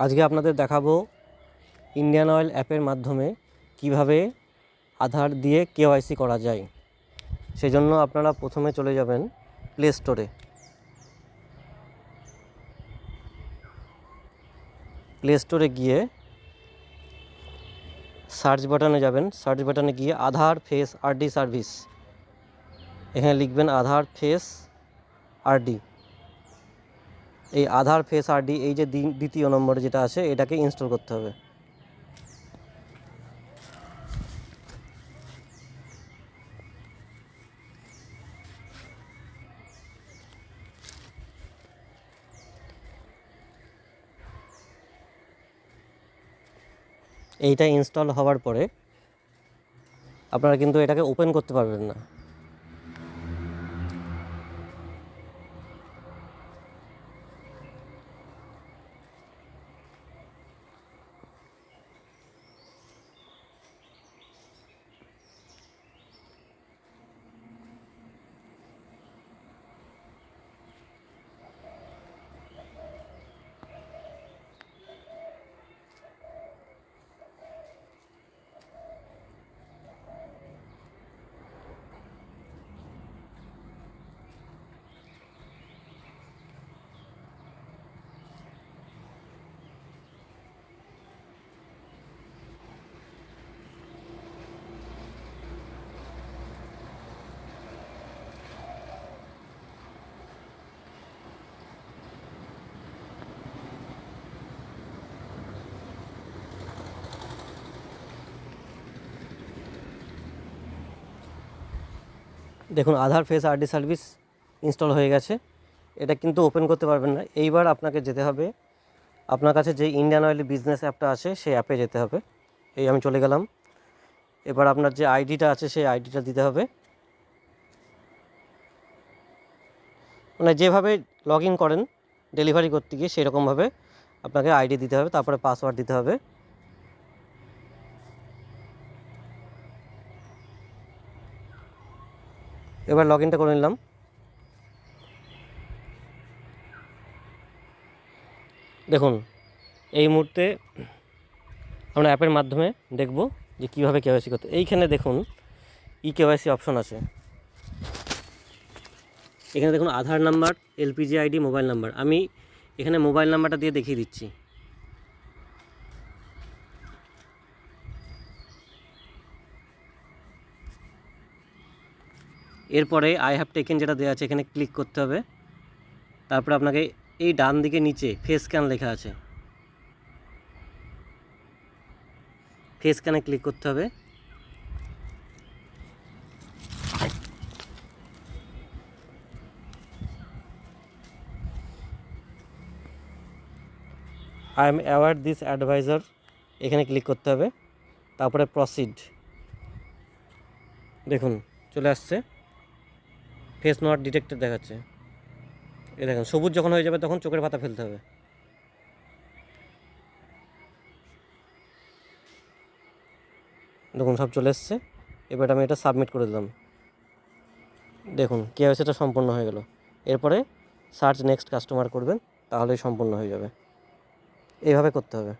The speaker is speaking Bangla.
আজকে আপনাদের দেখাবো ইন্ডিয়ান অয়েল অ্যাপের মাধ্যমে কিভাবে আধার দিয়ে কেওয়াইসি করা যায়। সেজন্য আপনারা প্রথমে চলে যাবেন প্লে স্টোরে। প্লে স্টোরে গিয়ে সার্চ বাটনে যাবেন। সার্চ বাটনে গিয়ে আধার ফেস আরডি সার্ভিস, এখানে লিখবেন আধার ফেস আরডি। এই আধার ফেস আরডি, এই যে দ্বিতীয় নম্বরে যেটা আছে, এটাকে ইনস্টল করতে হবে। এইটা ইনস্টল হওয়ার পরে আপনারা কিন্তু এটাকে ওপেন করতে পারবেন না। দেখুন, আধার ফেস আরডি সার্ভিস ইনস্টল হয়ে গেছে। এটা কিন্তু ওপেন করতে পারবেন না। এইবার আপনাকে যেতে হবে, আপনার কাছে যে ইন্ডিয়ান অয়েল বিজনেস অ্যাপটা আছে সেই অ্যাপে যেতে হবে। এই আমি চলে গেলাম। এবার আপনার যে আইডিটা আছে সেই আইডিটা দিতে হবে। মানে যেভাবে লগ ইন করেন ডেলিভারি করতে গিয়ে সেরকমভাবে আপনাকে আইডি দিতে হবে, তারপরে পাসওয়ার্ড দিতে হবে। এবার লগ ইনটা করে নিলাম। দেখুন, এই মুহূর্তে আমরা অ্যাপের মাধ্যমে দেখব যে কীভাবে কেওয়াইসি করতে। এইখানে দেখুন ই কেওয়াইসি অপশন আছে। এখানে দেখুন Aadhaar number, LPG ID, mobile number. আমি এখানে মোবাইল নাম্বারটা দিয়ে দেখিয়ে দিচ্ছি। এরপরে আই হ্যাভ টেকেন যেটা দেওয়া আছে এখানে ক্লিক করতে হবে। তারপরে আপনাকে এই ডান দিকে নিচে ফেস স্ক্যান লেখা আছে, ফেস স্ক্যানে ক্লিক করতে হবে। I am aware this advisor, এখানে ক্লিক করতে হবে। তারপরে প্রসিড। দেখুন চলে আসছে, ফেস নট ডিটেক্টেড দেখাচ্ছে। এই দেখুন সবুজ যখন হয়ে যাবে তখন চোখের পাতা ফেলতে হবে। দেখুন সব চলে এসছে। এবার আমি এটা সাবমিট করে দিলাম। দেখুন কেওয়াইসিটা সম্পূর্ণ হয়ে গেল। এরপরে সার্চ নেক্সট কাস্টমার করবেন, তাহলেই সম্পূর্ণ হয়ে যাবে। এইভাবে করতে হবে।